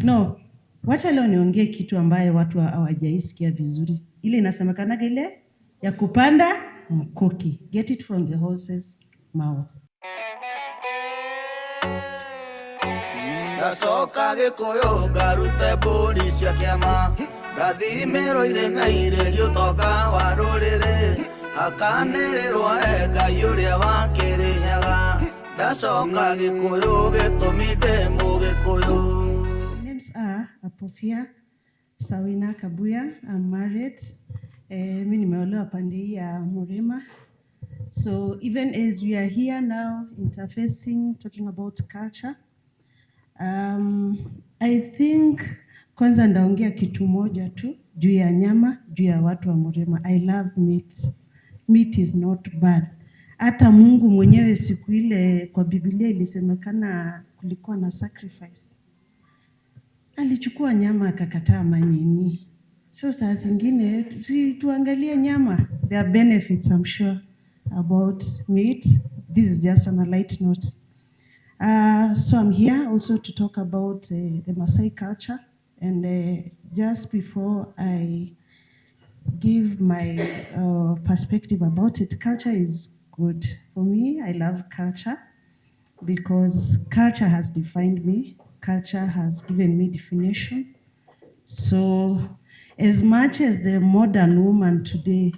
No, wacha leo niongee kitu ambaye watu hawajaisikia vizuri. Ile inasemekanaga ile ya kupanda mkuki. Get it from the horse's mouth. Ndacoka Gikuyu ngarute mbũri cia kĩama, ndathimirũire na irerio ũtonga wa rũrĩrĩ, hakanĩrĩrwo Ngai ũrĩa wa Kĩrĩnyaga. Ndacoka Gikuyu gĩtũmi ndĩ Mũgĩkũyũ. Names are Apofia Sawina Kabuya. I'm married. Mimi nimeolewa pande hii ya Murima. So even as we are here now interfacing, talking about culture, I think kwanza ndaongea kitu moja tu juu ya nyama, juu ya watu wa Murima. I love meat. Meat is not bad. Hata Mungu mwenyewe siku ile kwa Biblia ilisemekana kulikuwa na sacrifice. Alichukua nyama akakataa manyini. So saa zingine tuangalie nyama. There are benefits, I'm sure, about meat. This is just on a light note. So I'm here also to talk about the Maasai culture. And just before I give my perspective about it, culture is good. For me, I love culture because culture has defined me. Culture has given me definition. So as much as the modern woman today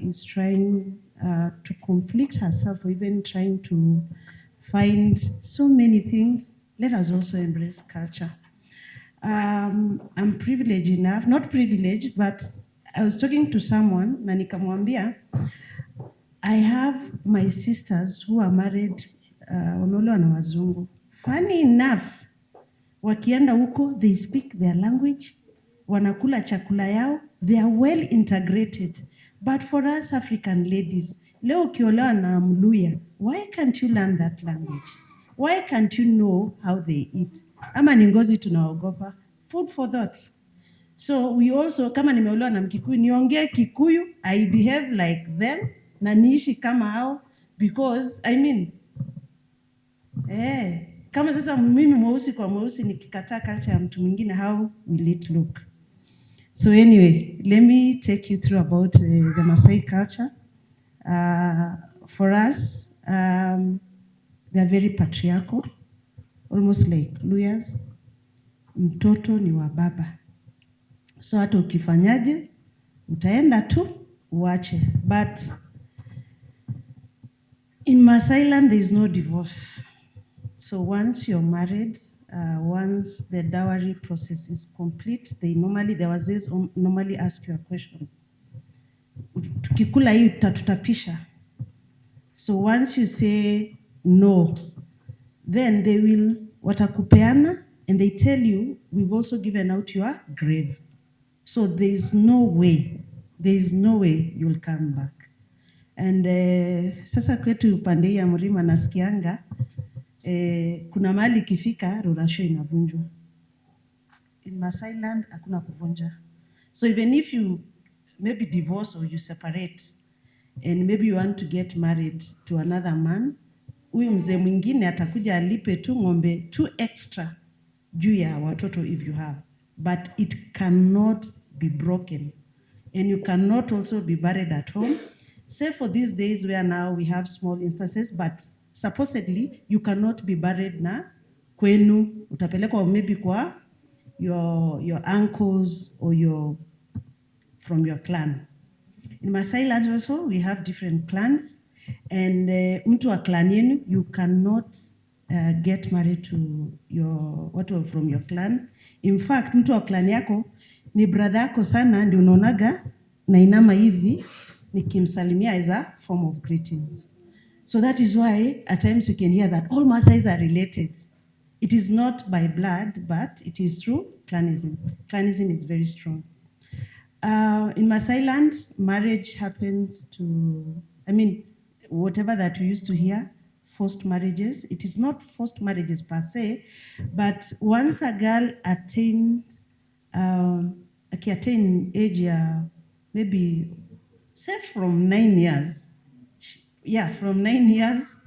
is trying to conflict herself or even trying to find so many things, let us also embrace culture. I'm privileged enough, not privileged, but I was talking to someone na nikamwambia I have my sisters who are married, wameolewa na wazungu. Funny enough, wakienda huko, they speak their language, wanakula chakula yao, they are well integrated. But for us African ladies, leo ukiolewa na Mluya, why can't you learn that language? Why can't you know how they eat? Ama ni ngozi tunaogopa. Food for thought. So we also, kama nimeolewa na Mkikuyu, niongee Kikuyu, I behave like them, na niishi kama hao, because, I mean, kama sasa mimi mweusi kwa mweusi nikikataa culture ya mtu mwingine, how will it look? So anyway, let me take you through about the Maasai culture. For us, they are very patriarchal, almost like Luyas. Mtoto ni wa baba. So hata ukifanyaje, utaenda tu, uache. But in Maasai land, there is no divorce. So once you're married, once the dowry process is complete, the wazee normally ask you a question. Tukikula hii utatutapisha. So once you say no, then they will watakupeana and they tell you, we've also given out your grave. So there is no way you'll come back. And sasa kwetu upande ya Murima nasikianga, kuna mahali ikifika rurasho inavunjwa. In Maasai land hakuna kuvunja. So even if you maybe divorce or you separate and maybe you want to get married to another man, huyu mzee mwingine atakuja alipe tu ng'ombe 2 extra juu ya watoto if you have. But it cannot be broken. And you cannot also be buried at home. Say for these days where now we have small instances, but supposedly you cannot be buried na kwenu, utapelekwa maybe kwa your uncles or from your clan. In Maasai land also we have different clans, and mtu wa clan yenu, you cannot get married to watu from your clan. In fact, mtu wa clan yako ni brother yako sana, ndio unaonaga na inama hivi nikimsalimia as a form of greetings. So that is why at times you can hear that all Maasais are related. It is not by blood, but it is through clanism. Clanism is very strong. In Maasai land, marriage happens to, whatever that we used to hear, forced marriages. It is not forced marriages per se, but once a girl attains age, maybe say from 9 years, from 9 years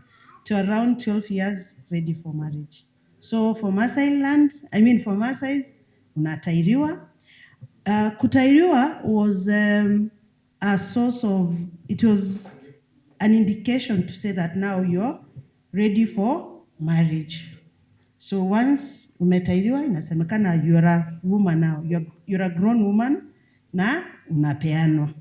to around 12 years, ready for marriage. So for Maasai land, for Maasais, unatairiwa. Kutairiwa was a source of, it was an indication to say that now you're ready for marriage. So once umetairiwa, inasemekana you're a woman now, you're a grown woman na unapeanwa.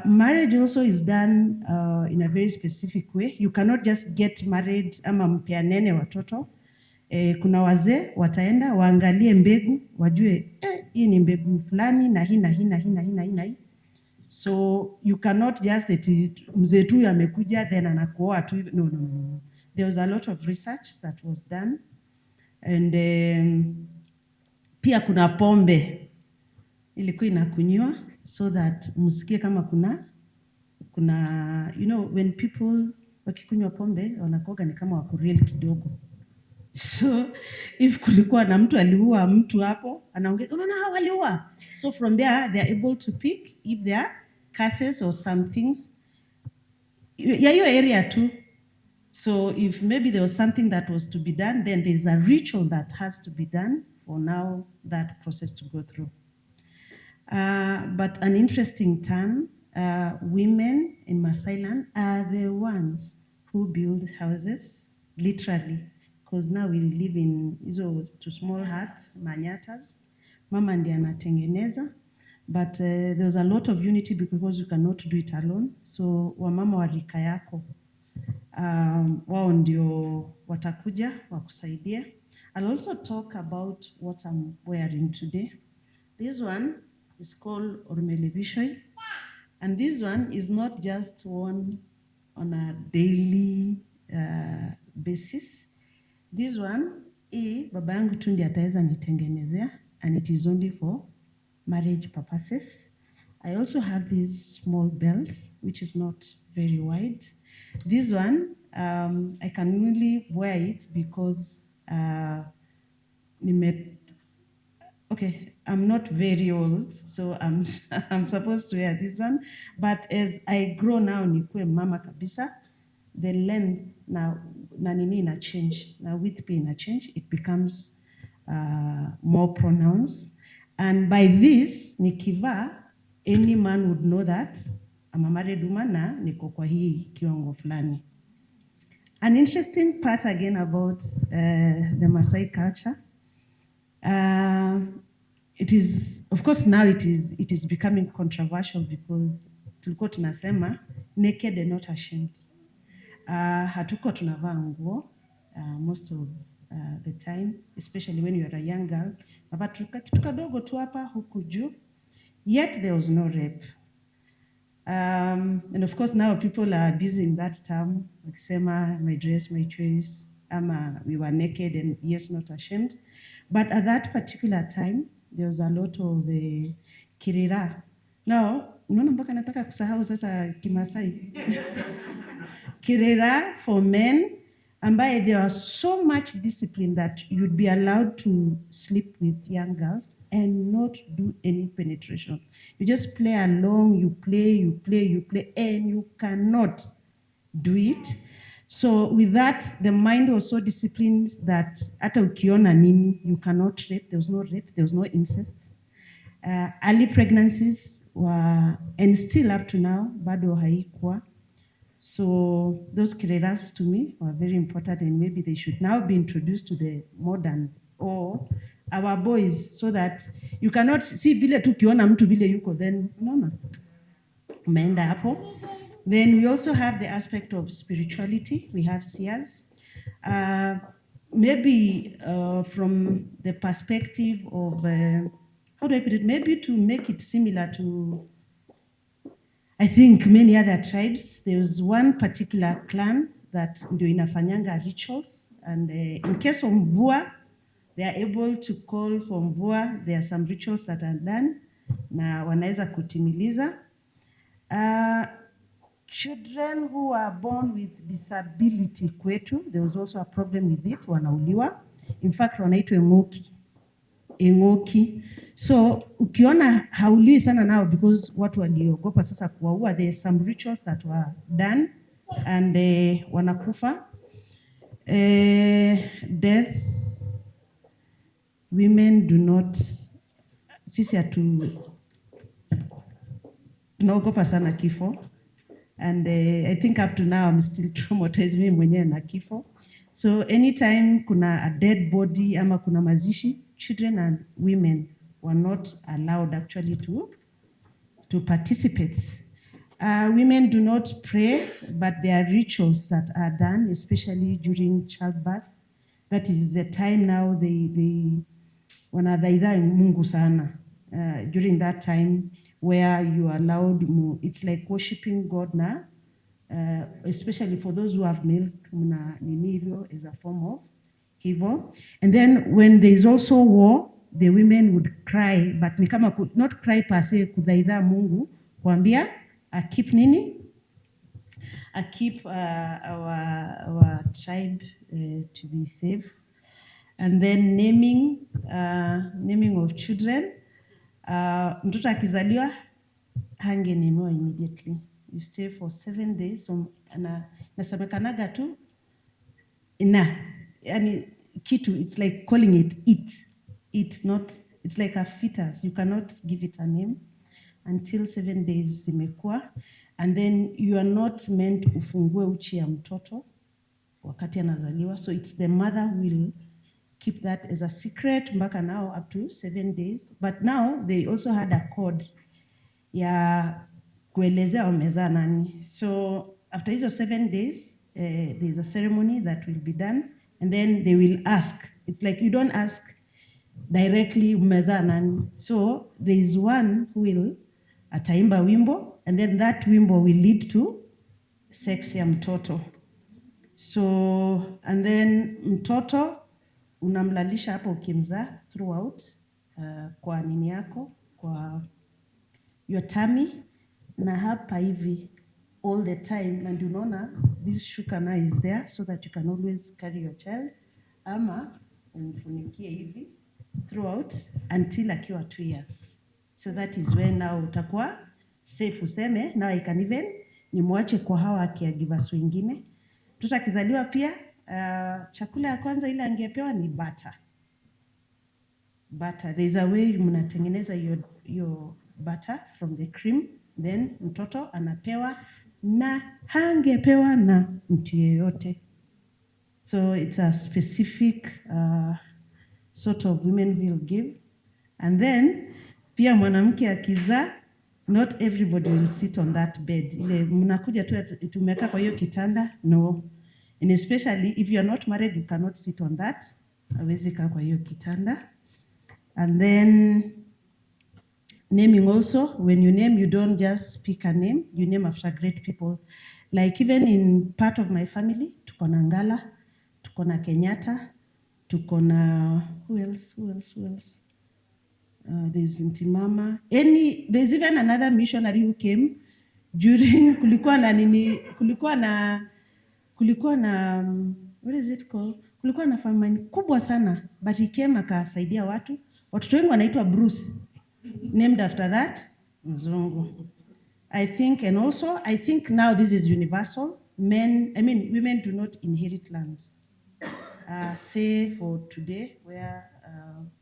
Marriage also is done in a very specific way. You cannot just get married ama mpeanene watoto. Kuna wazee wataenda waangalie mbegu, wajue hii ni mbegu fulani na hii na hii na hii na hii na hii na hii. So you cannot just mzee tu amekuja then anakuoa tu. No. There was a lot of research that was done. And pia kuna pombe ilikuwa inakunywa so that msikie kama kuna when people wakikunywa pombe wanakuwa ni kama wako real kidogo. So if kulikuwa na mtu aliua mtu hapo, anaongea unaona hao waliua. So from there they are able to pick if there are cases or some things ya hiyo area too. So if maybe there was something that was to be done, then there's a ritual that has to be done for now that process to go through. But an interesting term, women in Maasai land are the ones who build houses, literally. Because now we live in hizo two small huts, manyatas. Mama ndiye anatengeneza. But there's a lot of unity because you cannot do it alone. So wamama wa rika yako, wao ndio watakuja wakusaidia. I'll also talk about what I'm wearing today. This one is called Ormelebishoi. And this one is not just worn on a daily basis. This one, baba yangu tu ndiye ataweza nitengenezea, and it is only for marriage purposes. I also have these small belts, which is not very wide. This one, I can only wear it because I'm not very old, so I'm supposed to wear this one. But as I grow now, nikuwe mama kabisa, the length na nini ina change, na width pia ina change, it becomes more pronounced. And by this, nikivaa, any man would know that I'm a married woman na niko kwa hii kiwango fulani. An interesting part again about the Maasai culture, it is, of course now it is becoming controversial because tulikuwa tunasema naked and not ashamed. Hatuko tunavaa nguo most of the time, especially when you are a young girl. Kitu kadogo tu hapa huku juu. Yet there was no rape. And of course now people are abusing that term, wakisema my dress, my choice, ama we were naked and yes, not ashamed. But at that particular time, there was a lot of kirira. Now, unaona mpaka nataka kusahau sasa Kimasai. Kirira for men, ambaye there was so much discipline that you'd be allowed to sleep with young girls and not do any penetration. You just play along, you play, and you cannot do it. So with that, the mind was so disciplined that hata ukiona nini, you cannot rape. There was no rape, there was no incest. Early pregnancies were, and still up to now, bado haikuwa. So those kireras to me were very important, and maybe they should now be introduced to the modern or our boys, so that you cannot see vile tu kiona mtu vile yuko, then no. Umeenda hapo. Then we also have the aspect of spirituality. We have seers. Maybe from the perspective of, how do I put it? Maybe to make it similar to, I think, many other tribes. There was one particular clan that ndio inafanyanga rituals. And in case of mvua, they are able to call for mvua. There are some rituals that are done na wanaweza kutimiliza. Children who are born with disability kwetu, there was also a problem with it, wanauliwa. In fact, wanaitwa engoki. So ukiona hauliwi sana now because watu waliogopa sasa kuwaua, there are some rituals that were done and wanakufa. Death, women do not, sisi tunaogopa sana kifo, and I think up to now I'm still traumatized mimi mwenyewe na kifo. So anytime kuna a dead body ama kuna mazishi, children and women were not allowed actually to participate. Women do not pray, but there are rituals that are done, especially during childbirth. That is the time now they wanadhaidha Mungu sana. During that time where you are allowed, it's like worshiping God na, especially for those who have milk, mna nini hivyo is a form of hivyo. And then when there is also war, the women would cry, but ni kama not cry per se, kudhaidha Mungu, kuambia keep nini? Keep our tribe to be safe. And then naming of children. Mtoto akizaliwa hangenemewa immediately. You stay for 7 days. So nasemekanaga tu yani kitu, it's like calling it it not, it's like a fetus. You cannot give it a name until 7 days zimekuwa, and then you are not meant ufungue uchi ya mtoto wakati anazaliwa. So it's the mother who will keep that as a secret mpaka now up to 7 days. But now they also had a code ya kuelezea wamezaa nani. So after hizo 7 days, there's a ceremony that will be done, and then they will ask. It's like you don't ask directly umezaa nani. So there is one who will ataimba wimbo, and then that wimbo will lead to sex ya mtoto. So and then mtoto unamlalisha hapo ukimzaa throughout, kwa nini yako, kwa your tummy, na hapa hivi all the time. And unaona this shuka now is there so that you can always carry your child, ama umfunikie hivi throughout until akiwa 2 years. So that is when now utakuwa safe, useme now I can even nimwache kwa hawa caregivers wengine. Mtoto akizaliwa pia chakula ya kwanza ile angepewa ni butter. There is a way mnatengeneza your butter from the cream, then mtoto anapewa na hangepewa na mtu yeyote. So it's a specific sort of women will give. And then pia mwanamke akizaa, not everybody will sit on that bed. Ile mnakuja tu tumeka kwa hiyo kitanda, no. And especially if you are not married, you cannot sit on that. Hawezi kaa kwa hiyo kitanda. And then naming also, when you name, you don't just pick a name, you name after great people. Like even in part of my family, tuko na Ngala, tuko na Kenyatta, tuko na who else? There's Ntimama. There's even another missionary who came during kulikuwa na what is it called? Kulikuwa na famine kubwa sana, but he came akasaidia watu. Watoto wengi wanaitwa Bruce, named after that mzungu. I think, and also I think now this is universal. Women do not inherit lands. Say for today, where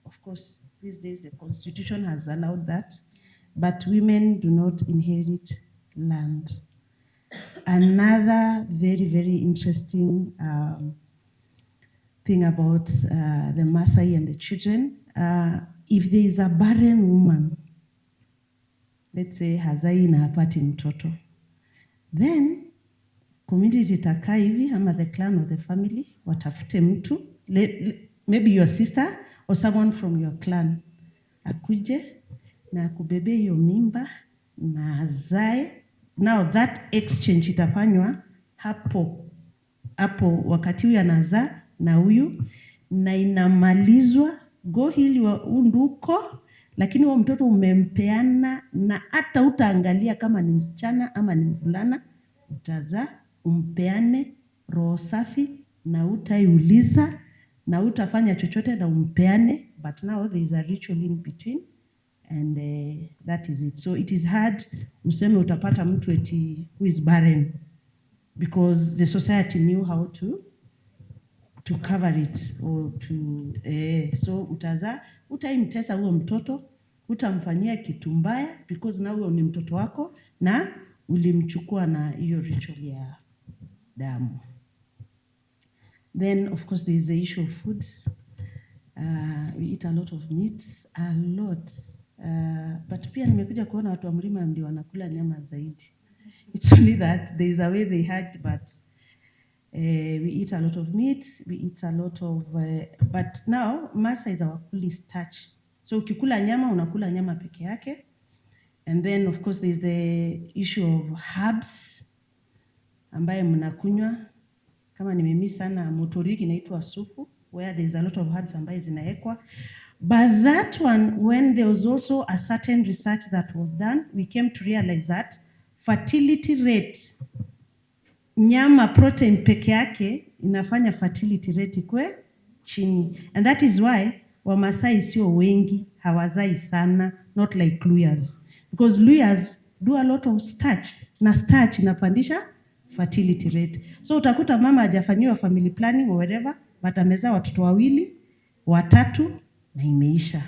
of course these days the constitution has allowed that, but women do not inherit land. Another very, very interesting thing about the Maasai and the children, if there is a barren woman, let's say hazai na hapati mtoto, then community itakaa hivi ama the clan or the family watafute mtu, maybe your sister or someone from your clan, akuje na akubebe hiyo mimba na azae. Now that exchange itafanywa hapo wakati huyu anazaa na huyu, na inamalizwa go hili wa unduko, lakini huo mtoto umempeana, na hata utaangalia kama ni msichana ama ni mvulana, utazaa umpeane roho safi, na utaiuliza na utafanya chochote na umpeane. But now there is a ritual in between, and that is it. So it is hard useme utapata mtu eti who is barren, because the society knew how to to cover it or to so utaimtesa huo mtoto, utamfanyia kitu mbaya because na huyo ni mtoto wako na ulimchukua na hiyo ritual ya damu. Then of course there is the issue of foods. We eat a lot of meats, a lot. But pia nimekuja kuona watu wa mlima ndio wanakula nyama zaidi. It's only that there is a way they had, but we eat a lot of meat, we eat a lot of, but now Maasai is our fully starch. So ukikula nyama, unakula nyama peke yake. And then of course there is the issue of herbs ambaye mnakunywa. Kama nimemi sana motoriki inaitwa supu, where there is a lot of herbs ambaye zinaekwa. But that one, when there was also a certain research that was done, we came to realize that fertility rate, nyama protein peke yake inafanya fertility rate ikwe chini. And that is why Wamasai sio wengi, hawazai sana, not like Luyas. Because Luyas do a lot of starch, na starch inapandisha fertility rate. So utakuta mama hajafanyiwa family planning or whatever, but amezaa watoto 2, 3 na imeisha.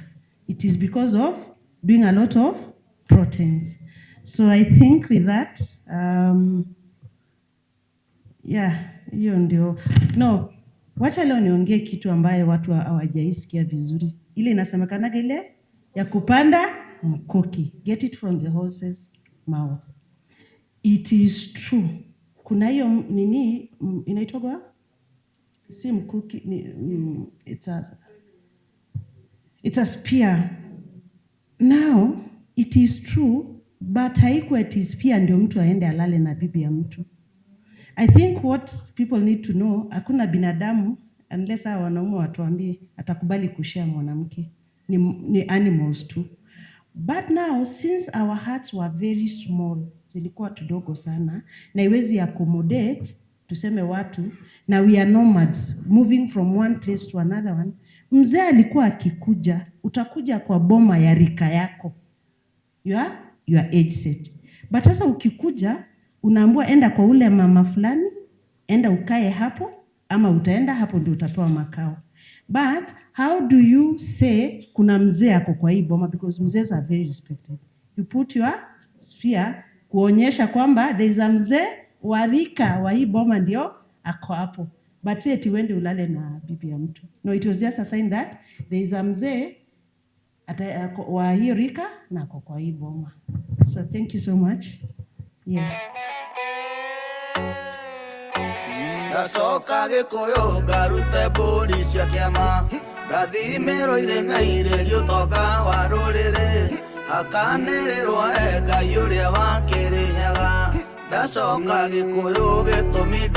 It is because of doing a lot of proteins. So I think with that, hiyo ndio. No, wacha leo niongee kitu ambaye watu hawajaisikia vizuri. Ile inasemekana ile ya kupanda mkuki. Get it from the horse's mouth. It is true. Kuna hiyo nini inaitwa si mkuki, it's a spear. Now it is true, but haikuwa it is spear ndio mtu aende alale na bibi ya mtu. I think what people need to know, hakuna binadamu unless hao wanaume watuambie atakubali kushare mwanamke, ni animals too. But now since our hearts were very small, zilikuwa tudogo sana na iwezi accommodate tuseme watu, na we are nomads moving from one place to another one. Mzee alikuwa akikuja, utakuja kwa boma ya rika yako, your age set. But sasa ukikuja unaambiwa enda kwa ule mama fulani, enda ukae hapo, ama utaenda hapo ndio utapewa makao. But how do you say kuna mzee ako kwa hii boma, because mzee are very respected. You put your spear kuonyesha kwamba there is a mzee warika wa hii boma ndio ako hapo. But say eti wende ulale na bibi ya mtu. No, it was just a sign that there is a mzee wa hii rika na ako kwa hii boma. So thank you so much. Yes. Ndacoka Gikuyu ngarute mbũri cia kĩama, ndathimĩrwo na irĩ ũtonga wa rũrĩrĩ, akanĩrĩrwo Ngai ũrĩa wakĩrĩnyaga. Ndacoka Gikuyu gĩtũmi